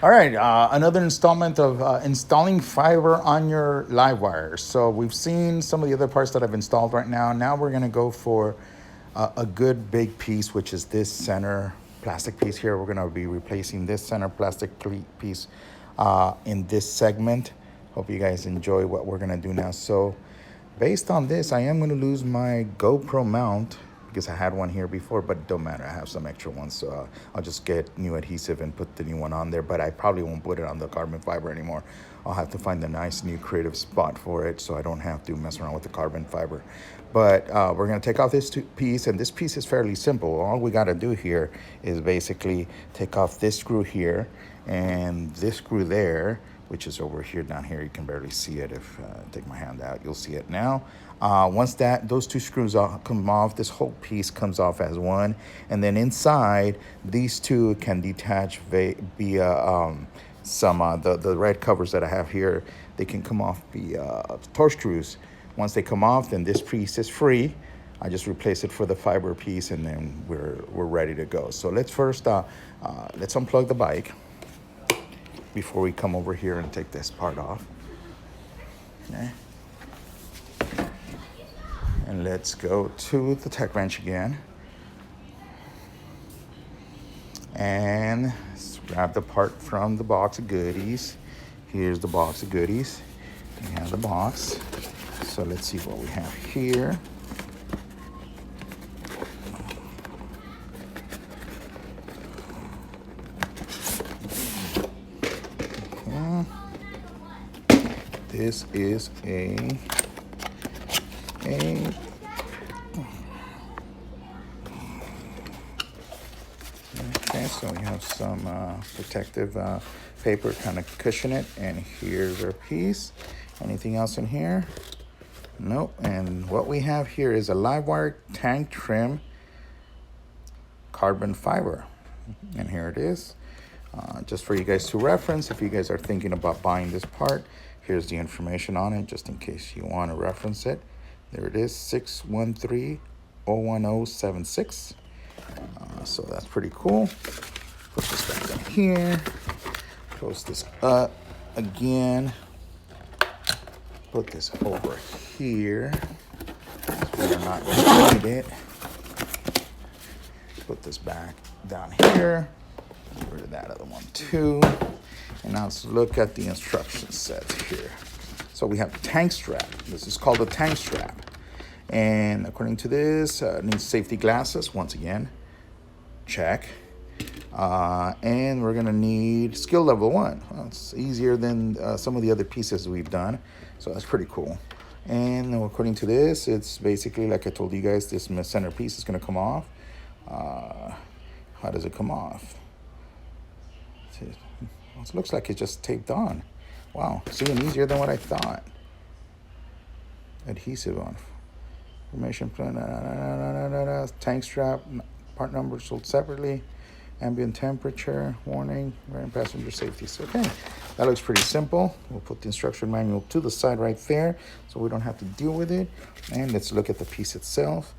All right, another installment of installing fiber on your LiveWire. So we've seen some of the other parts that I've installed right now. Now we're gonna go for a good big piece, which is this center plastic piece here. We're gonna be replacing this center plastic piece in this segment. Hope you guys enjoy what we're gonna do now. So based on this, I am gonna lose my GoPro mount because I had one here before, but it don't matter. I have some extra ones, so I'll just get new adhesive and put the new one on there, but I probably won't put it on the carbon fiber anymore. I'll have to find a nice new creative spot for it so I don't have to mess around with the carbon fiber. But we're gonna take off this piece, and this piece is fairly simple. All we gotta do here is basically take off this screw here and this screw there, which is over here, down here. You can barely see it. If take my hand out, you'll see it now. Once those two screws come off, this whole piece comes off as one. And then inside, these two can detach via the red covers that I have here. They can come off via torque screws. Once they come off, then this piece is free. I just replace it for the fiber piece, and then we're ready to go. So let's first let's unplug the bike before we come over here and take this part off. Okay. And let's go to the tech bench again. And let's grab the part from the box of goodies. Here's the box of goodies. We have the box. So let's see what we have here. This is okay, so we have some protective paper kind of cushion it, and here's our piece. Anything else in here? Nope. And what we have here is a LiveWire tank trim carbon fiber, and here it is. Just for you guys to reference, if you guys are thinking about buying this part, here's the information on it, just in case you want to reference it. There it is, 613-01076. So that's pretty cool. Put this back in here. Close this up again. Put this over here. We're not going to need it. Put this back down here. Get rid of that other one too. And now let's look at the instruction set here. So we have the tank strap. This is called a tank strap. And according to this, needs safety glasses, once again, check. And we're gonna need skill level 1. Well, it's easier than some of the other pieces we've done. So that's pretty cool. And according to this, it's basically, like I told you guys, this center piece is gonna come off. How does it come off? It looks like it's just taped on. Wow, it's even easier than what I thought. Adhesive on. Information plan. Tank strap. Part number sold separately. Ambient temperature. Warning. Wearing passenger safety. So, okay, that looks pretty simple. We'll put the instruction manual to the side right there, so we don't have to deal with it. And let's look at the piece itself.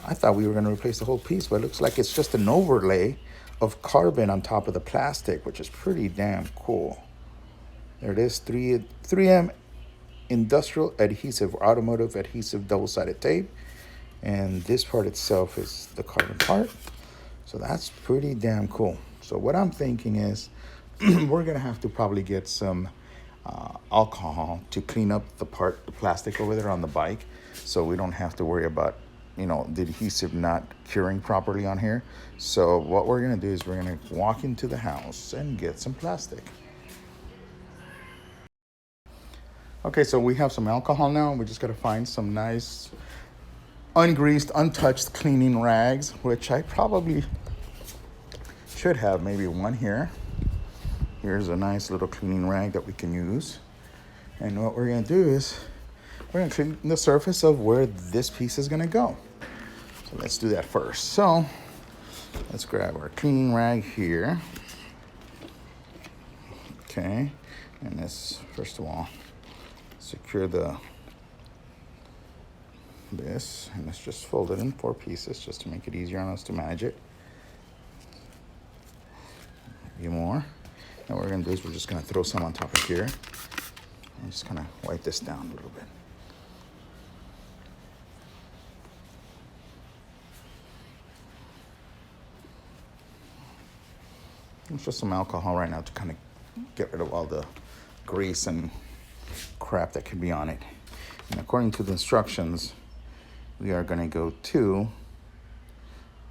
I thought we were going to replace the whole piece, but it looks like it's just an overlay of carbon on top of the plastic, which is pretty damn cool. There it is, 3M industrial adhesive, or automotive adhesive double-sided tape. And this part itself is the carbon part. So that's pretty damn cool. So what I'm thinking is we're gonna have to probably get some alcohol to clean up the plastic over there on the bike, so we don't have to worry about the adhesive not curing properly on here. So what we're gonna do is we're gonna walk into the house and get some plastic. Okay, so we have some alcohol now. We just gotta find some nice ungreased, untouched cleaning rags, which I probably should have maybe one here. Here's a nice little cleaning rag that we can use. And what we're gonna do is we're gonna clean the surface of where this piece is gonna go. So let's do that first. So let's grab our cleaning rag here. Okay, and let's first of all secure this, and let's just fold it in 4 pieces just to make it easier on us to manage it. A few more. Now what we're gonna do is we're just gonna throw some on top of here and just kind of wipe this down a little bit. It's just some alcohol right now to kind of get rid of all the grease and crap that could be on it. And according to the instructions, we are going to go to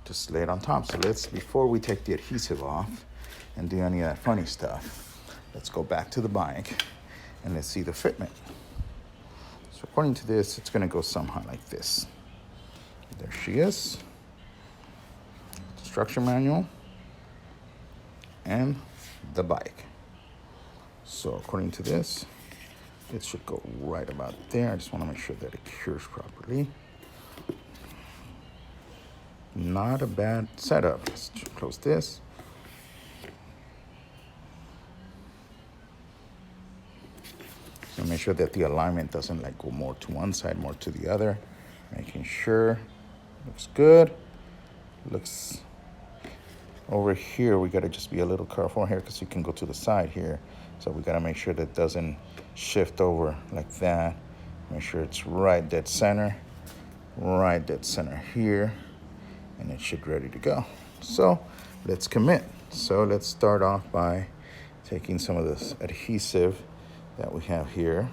just lay it on top. So let's, before we take the adhesive off and do any of that funny stuff, let's go back to the bike and let's see the fitment. So according to this, it's going to go somehow like this. There she is. Instruction manual and the bike. So according to this, it should go right about there. I just want to make sure that it cures properly. Not a bad setup. Let's close this. So make sure that the alignment doesn't like go more to one side, more to the other. Making sure looks good. Looks over here, we gotta just be a little careful here because you can go to the side here. So we gotta make sure that it doesn't shift over like that. Make sure it's right dead center here, and it should be ready to go. So let's commit. So let's start off by taking some of this adhesive that we have here.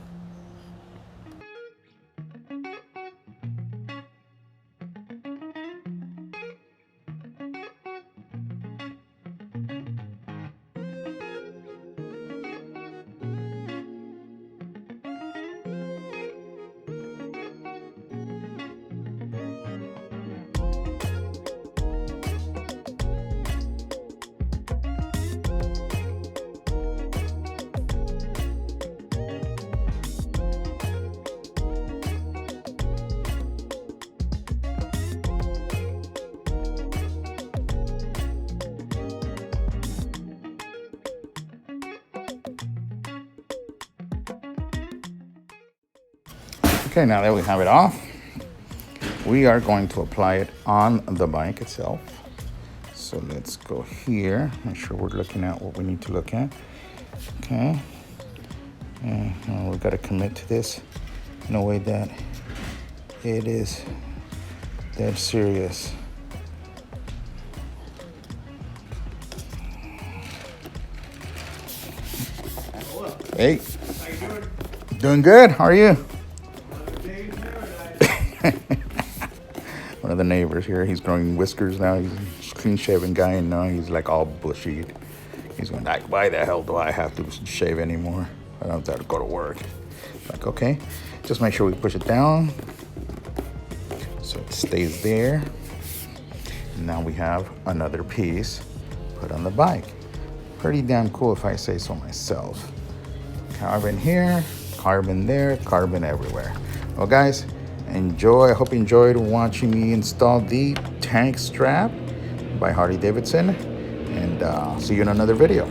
Okay, now that we have it off, we are going to apply it on the bike itself. So let's go here, make sure we're looking at what we need to look at. Okay, and we've got to commit to this in a way that it is dead serious. Hey, how you doing? Doing good. How are you? One of the neighbors here, he's growing whiskers now. He's a clean-shaven guy, and now he's like all bushy. He's going like, why the hell do I have to shave anymore? I don't have to go to work. Like, okay, just make sure we push it down so it stays there. And now we have another piece put on the bike. Pretty damn cool if I say so myself. Carbon here, carbon there, carbon everywhere. Well, guys, enjoy. I hope you enjoyed watching me install the tank strap by Harley Davidson, and see you in another video.